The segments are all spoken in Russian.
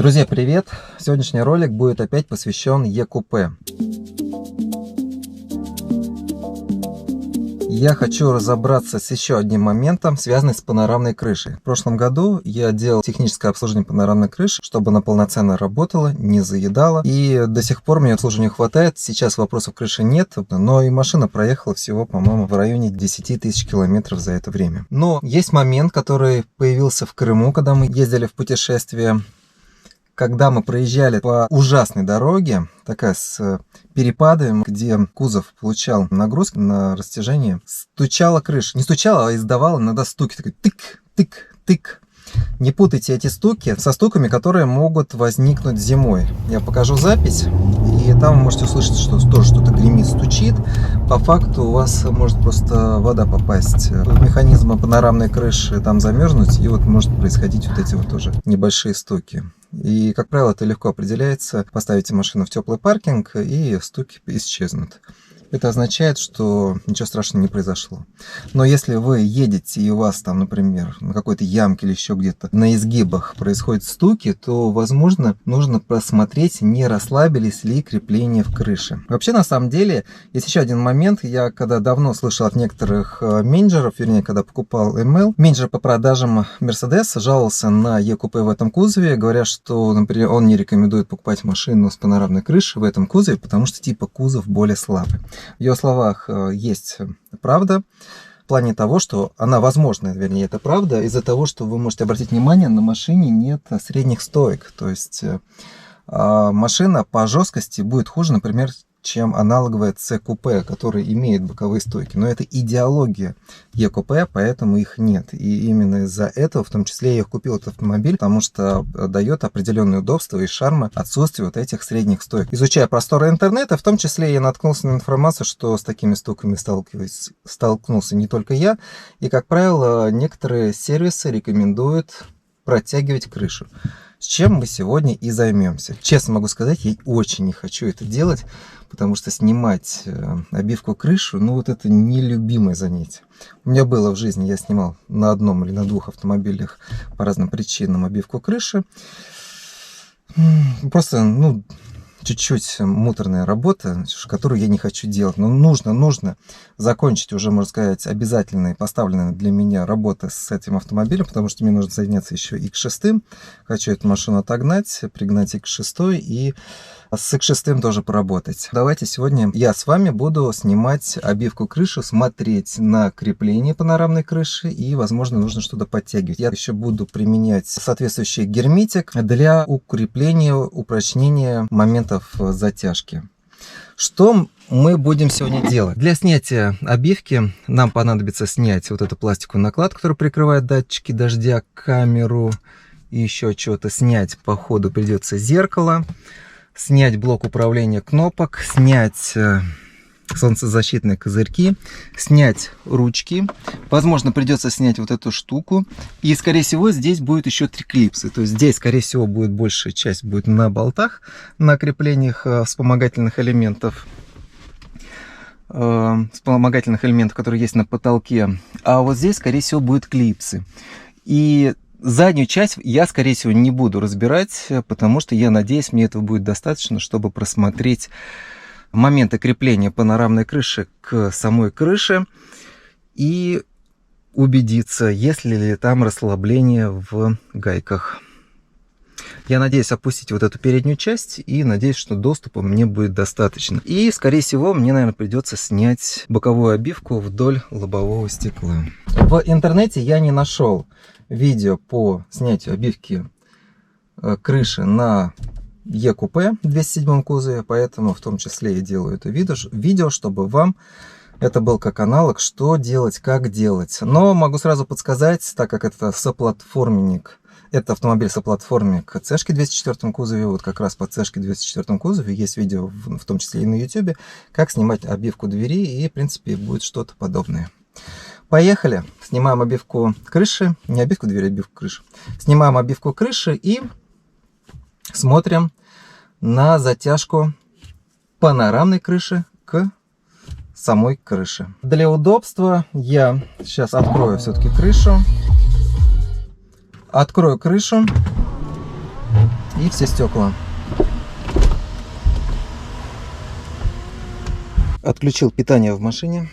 Друзья, привет! Сегодняшний ролик будет опять посвящен Е-купе. Я хочу разобраться с еще одним моментом, связанным с панорамной крышей. В прошлом году я делал техническое обслуживание панорамной крыши, чтобы она полноценно работала, не заедала. И до сих пор мне обслуживания хватает. Сейчас вопросов крыши нет, но и машина проехала всего, по-моему, в районе 10 тысяч километров за это время. Но есть момент, который появился в Крыму, когда мы ездили в путешествие. Когда мы проезжали по ужасной дороге, такая с перепадами, где кузов получал нагрузку на растяжение, стучала крыша. Не стучала, а издавала иногда стуки. Такой тык-тык-тык. Не путайте эти стуки со стуками, которые могут возникнуть зимой. Я покажу запись, и там вы можете услышать, что тоже что-то гремит, стучит. По факту у вас может просто вода попасть в механизм панорамной крыши, там замерзнуть, и вот может происходить вот эти вот тоже небольшие стуки. И, как правило, это легко определяется. Поставите машину в теплый паркинг, и стуки исчезнут. Это означает, что ничего страшного не произошло. Но если вы едете, и у вас там, например, на какой-то ямке или еще где-то на изгибах происходят стуки, то, возможно, нужно просмотреть, не расслабились ли крепления в крыше. Вообще, на самом деле, есть еще один момент. Я когда давно слышал от некоторых менеджеров, вернее, когда покупал ML, менеджер по продажам Mercedes жаловался на Е-купе в этом кузове, говоря, что, например, он не рекомендует покупать машину с панорамной крышей в этом кузове, потому что типа кузов более слабый. В ее словах есть правда, в плане того, что она возможна, вернее, это правда, из-за того, что вы можете обратить внимание, на машине нет средних стоек. То есть машина по жесткости будет хуже, например, чем аналоговая С-купе, которая имеет боковые стойки. Но это идеология Е-купе, поэтому их нет. И именно из-за этого, в том числе, я их купил этот автомобиль, потому что дает определенное удобство и шарма отсутствие вот этих средних стоек. Изучая просторы интернета, в том числе я наткнулся на информацию, что с такими стуками столкнулся не только я. И, как правило, некоторые сервисы рекомендуют протягивать крышу. С чем мы сегодня и займемся. Честно могу сказать, я очень не хочу это делать, потому что снимать обивку крышу, ну вот это нелюбимое занятие. У меня было в жизни, я снимал на одном или на двух автомобилях по разным причинам обивку крыши. Просто, чуть-чуть муторная работа, которую я не хочу делать. Но нужно закончить уже, можно сказать, обязательные поставленные для меня работы с этим автомобилем, потому что мне нужно заняться еще X6. Хочу эту машину отогнать, пригнать X6 и с X6 тоже поработать. Давайте сегодня я с вами буду снимать обивку крыши, смотреть на крепление панорамной крыши и, возможно, нужно что-то подтягивать. Я еще буду применять соответствующий герметик для укрепления, упрочнения моментов затяжки. Что мы будем сегодня делать? Для снятия обивки нам понадобится снять вот эту пластиковую накладку, которая прикрывает датчики дождя, камеру и еще что-то. Снять по ходу придется зеркало, снять блок управления кнопок, снять солнцезащитные козырьки, снять ручки. Возможно, придется снять вот эту штуку. И, скорее всего, здесь будет еще 3 клипсы. То есть здесь, скорее всего, будет большая часть будет на болтах, на креплениях вспомогательных элементов. Которые есть на потолке. А вот здесь, скорее всего, будут клипсы. И заднюю часть я, скорее всего, не буду разбирать, потому что я надеюсь, мне этого будет достаточно, чтобы просмотреть моменты крепления панорамной крыши к самой крыше и убедиться, есть ли там расслабление в гайках. Я надеюсь опустить вот эту переднюю часть и надеюсь, что доступа мне будет достаточно. И, скорее всего, мне, наверное, придется снять боковую обивку вдоль лобового стекла. В интернете я не нашел видео по снятию обивки крыши на Е-купе в 207 кузове, поэтому в том числе я делаю это видео, чтобы вам это был как аналог, что делать, как делать. Но могу сразу подсказать, так как это соплатформенник, это автомобиль соплатформенник Цешки в 204 кузове, вот как раз по Цешке в 204 кузове есть видео, в том числе и на YouTube, как снимать обивку двери, и в принципе будет что-то подобное. Поехали! Снимаем обивку крыши, не обивку двери, обивку крыши. Снимаем обивку крыши и смотрим на затяжку панорамной крыши к самой крыше. Для удобства я сейчас открою все-таки крышу. Открою крышу и все стекла. Отключил питание в машине.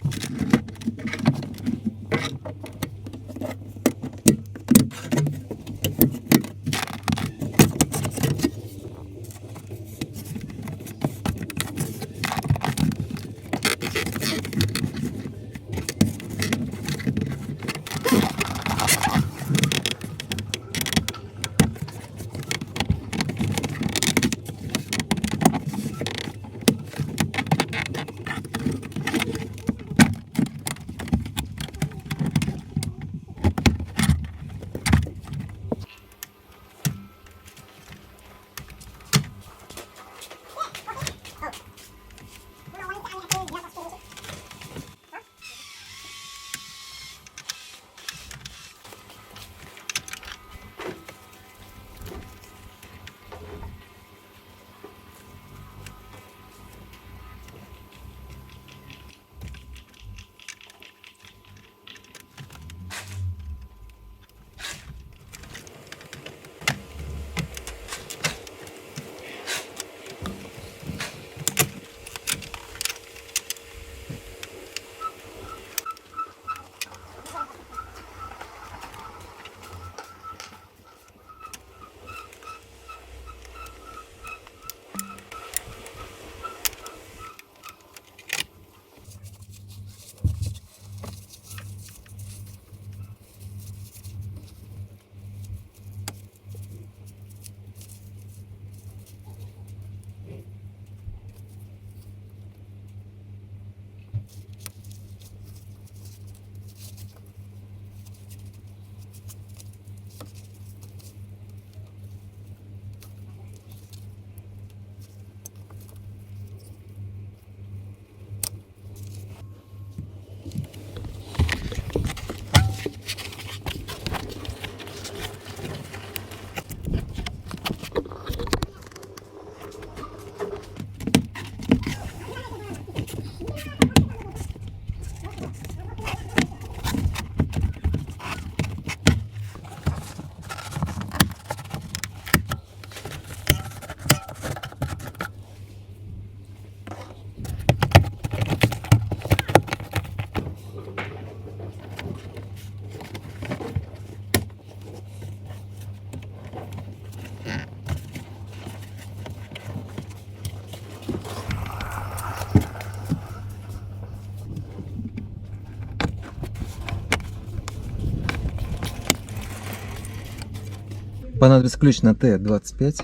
Понадобится ключ на Т-25.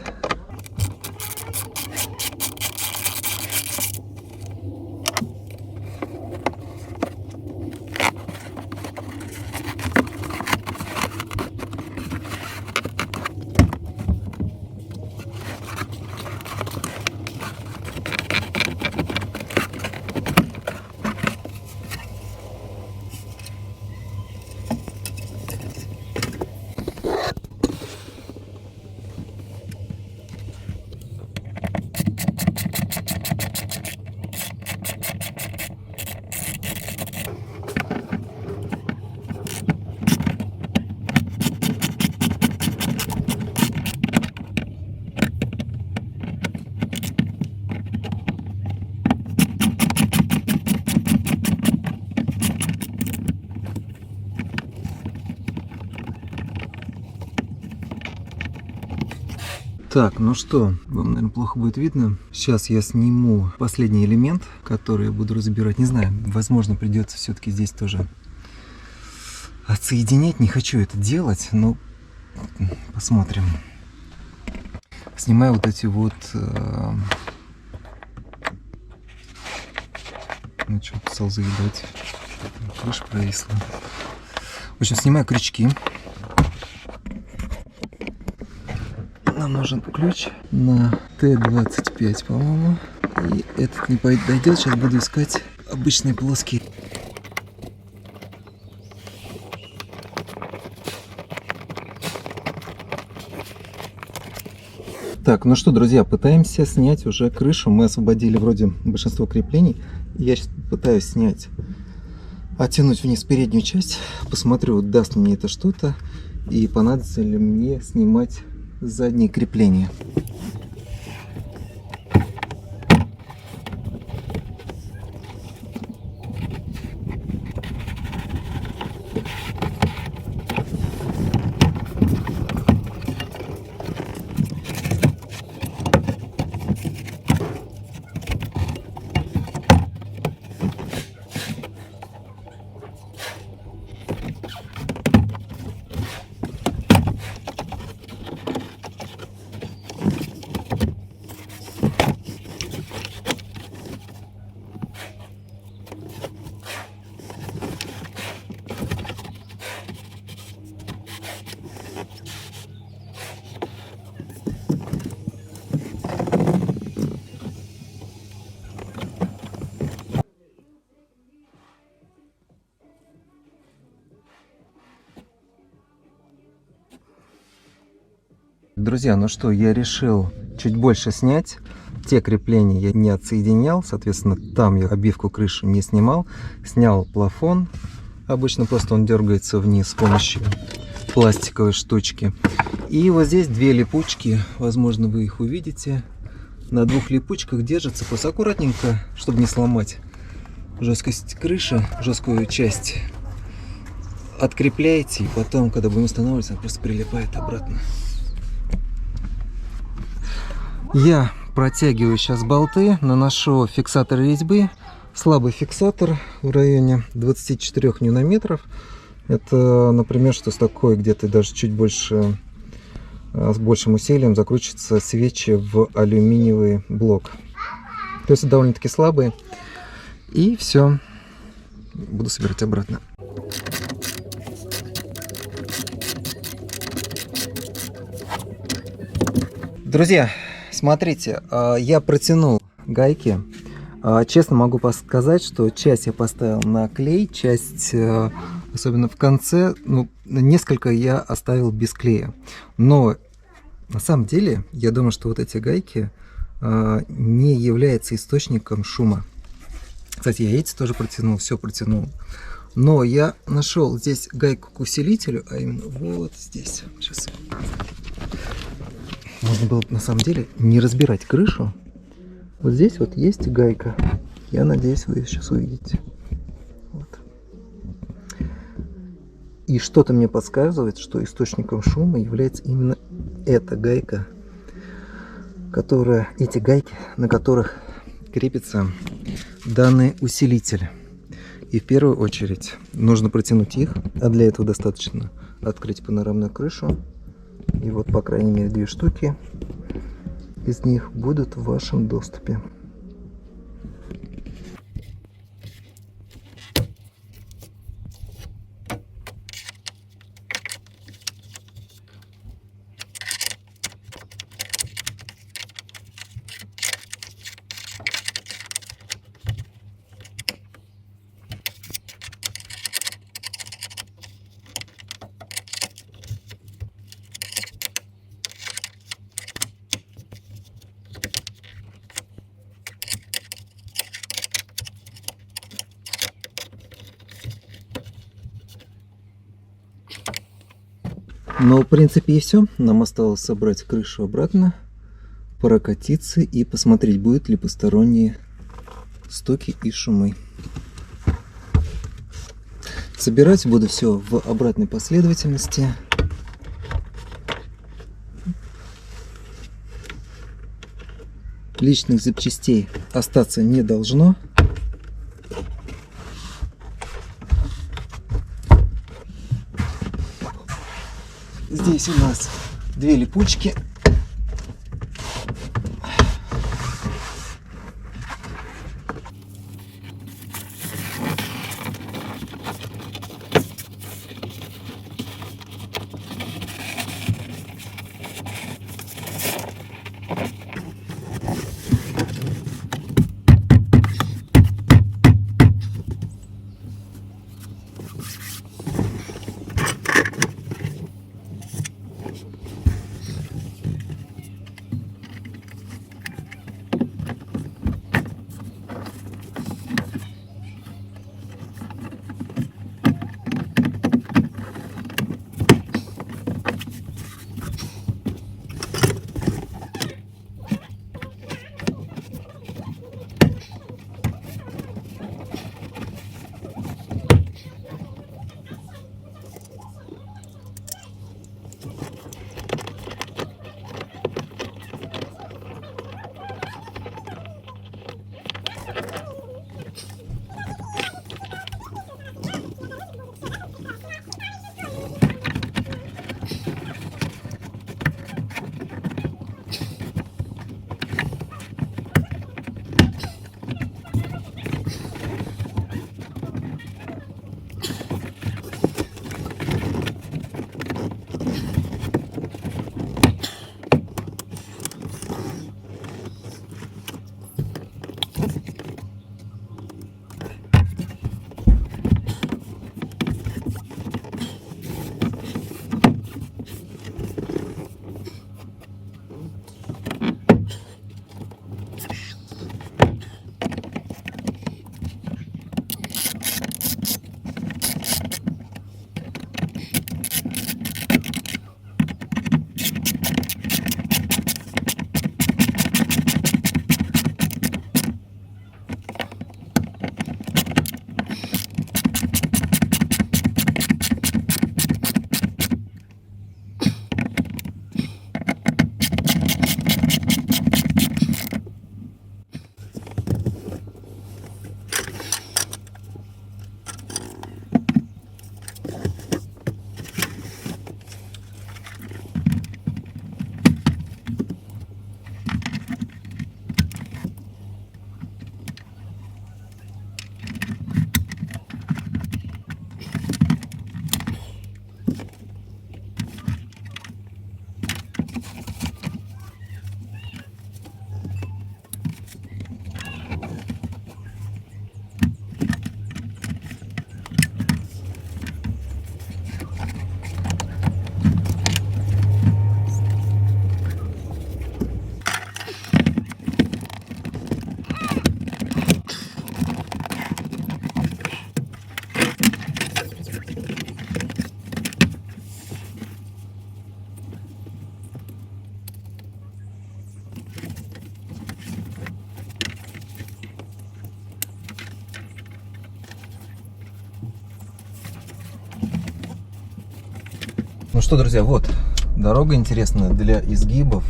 Так, ну что, вам, наверное, плохо будет видно. Сейчас я сниму последний элемент, который я буду разбирать. Не знаю, возможно, придется все-таки здесь тоже отсоединять. Не хочу это делать, но посмотрим. Снимаю вот эти вот... Ну что, стал заедать. Крыша провисла. В общем, снимаю крючки. Нам нужен ключ на Т-25, по-моему. И этот не подойдет. Сейчас буду искать обычные плоские. Так, ну что, друзья, пытаемся снять уже крышу. Мы освободили вроде большинство креплений. Я сейчас пытаюсь снять, оттянуть вниз переднюю часть. Посмотрю, даст мне это что-то. И понадобится ли мне снимать задние крепления. Друзья, ну что, я решил чуть больше снять. Те крепления я не отсоединял, соответственно, там я обивку крыши не снимал. Снял плафон. Обычно просто он дергается вниз с помощью пластиковой штучки. И вот здесь две липучки, возможно, вы их увидите. На двух липучках держится, просто аккуратненько, чтобы не сломать жесткость крыши, жесткую часть. Открепляете, и потом, когда будем устанавливать, она просто прилипает обратно. Я протягиваю сейчас болты, наношу фиксатор резьбы, слабый фиксатор в районе 24 ньютон-метров. Это, например, что с такой где-то даже чуть больше, с большим усилием закручиваются свечи в алюминиевый блок. То есть довольно-таки слабые. И все. Буду собирать обратно. Друзья, смотрите, я протянул гайки. Честно могу сказать, что часть я поставил на клей, часть, особенно в конце, ну, несколько я оставил без клея. Но на самом деле, я думаю, что вот эти гайки не являются источником шума. Кстати, я эти тоже протянул, все протянул. Но я нашел здесь гайку к усилителю, а именно вот здесь. Сейчас. Можно было на самом деле не разбирать крышу. Вот здесь вот есть гайка. Я надеюсь, вы сейчас увидите. Вот. И что-то мне подсказывает, что источником шума является именно эта гайка, эти гайки, на которых крепится данный усилитель. И в первую очередь нужно протянуть их, а для этого достаточно открыть панорамную крышу. И вот, по крайней мере, две штуки из них будут в вашем доступе. Но, в принципе, и все. Нам осталось собрать крышу обратно, прокатиться и посмотреть, будут ли посторонние стуки и шумы. Собирать буду все в обратной последовательности. Личных запчастей остаться не должно. Здесь у нас две липучки. Ну что, друзья, вот дорога интересная для изгибов,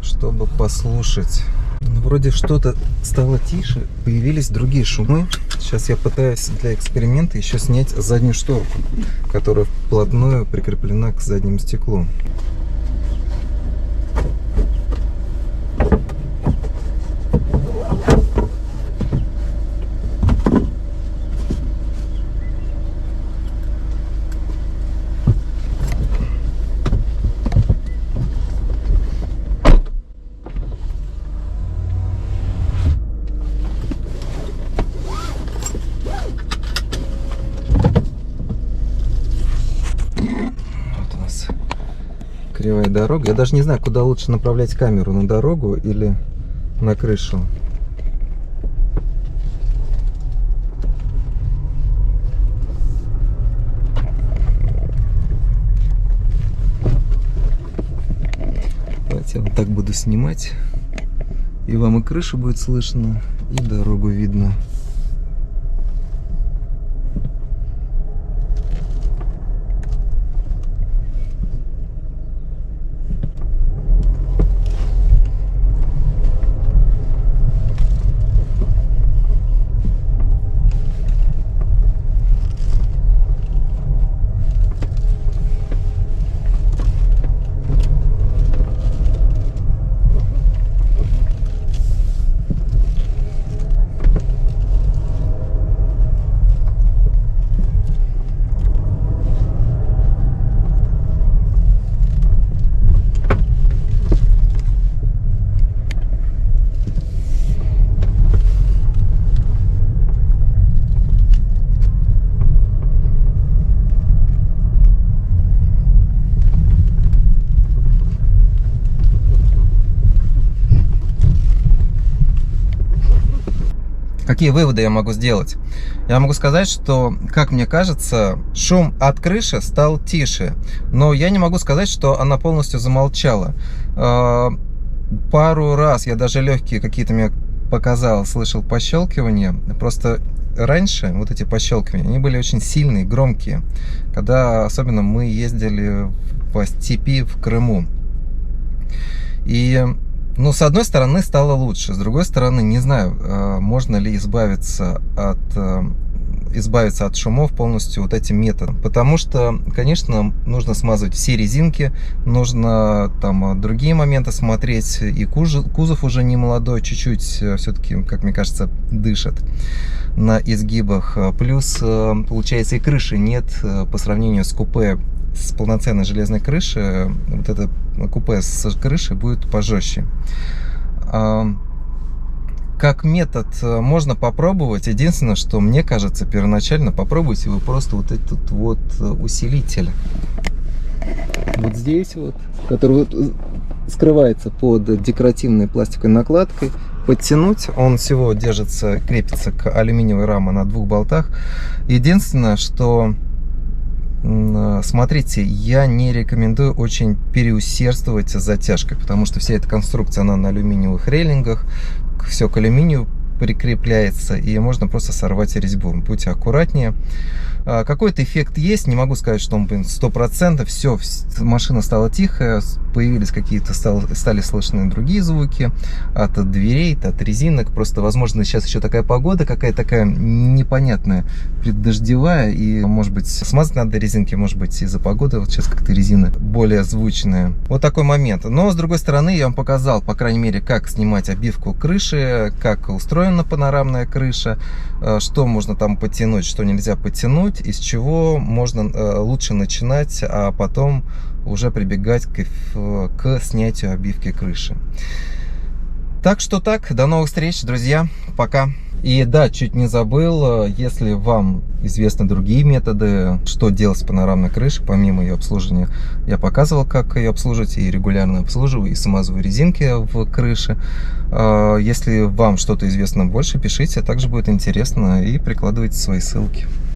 чтобы послушать. Вроде что-то стало тише, появились другие шумы. Сейчас я пытаюсь для эксперимента еще снять заднюю шторку, которая вплотную прикреплена к заднему стеклу. Кривая дорога. Я даже не знаю, куда лучше направлять камеру, на дорогу или на крышу. Давайте я вот так буду снимать. И вам и крышу будет слышно, и дорогу видно. Какие выводы я могу сделать? Я могу сказать, что, как мне кажется, шум от крыши стал тише, но я не могу сказать, что она полностью замолчала. Пару раз я даже легкие какие-то мне показал, слышал пощелкивания. Просто раньше вот эти пощелкивания, они были очень сильные, громкие, когда особенно мы ездили по степи в Крыму. И ну, с одной стороны, стало лучше, с другой стороны, не знаю, можно ли избавиться от шумов полностью вот этим методом. Потому что, конечно, нужно смазывать все резинки, нужно там другие моменты смотреть, и кузов уже не молодой, чуть-чуть все-таки, как мне кажется, дышит на изгибах. Плюс, получается, и крыши нет по сравнению с купе. С полноценной железной крыши, вот это купе с крышей будет пожестче. Как метод можно попробовать. Единственное, что мне кажется, первоначально попробуйте вы просто вот этот вот усилитель. Вот здесь вот, который вот скрывается под декоративной пластиковой накладкой. Подтянуть, он всего держится, крепится к алюминиевой раме на 2 болтах. Единственное, что смотрите, я не рекомендую очень переусердствовать с затяжкой, потому что вся эта конструкция, она на алюминиевых рейлингах, все к алюминию прикрепляется, и можно просто сорвать резьбу. Будьте аккуратнее. Какой-то эффект есть, не могу сказать, что он 100%. Все, машина стала тихая, появились какие-то, стали слышны другие звуки от дверей, от резинок. Просто, возможно, сейчас еще такая погода, какая-то такая непонятная, преддождевая, и, может быть, смазать надо резинки, может быть, из-за погоды, вот сейчас как-то резина более звучная. Вот такой момент. Но, с другой стороны, я вам показал, по крайней мере, как снимать обивку крыши, как устроена панорамная крыша, что можно там подтянуть, что нельзя подтянуть, из чего можно лучше начинать, а потом уже прибегать к снятию обивки крыши. Так что так, до новых встреч, друзья, пока. И да, чуть не забыл, если вам известны другие методы, что делать с панорамной крышей, помимо ее обслуживания, я показывал, как ее обслуживать, и регулярно обслуживаю, и смазываю резинки в крыше. Если вам что-то известно больше, пишите, также будет интересно, и прикладывайте свои ссылки.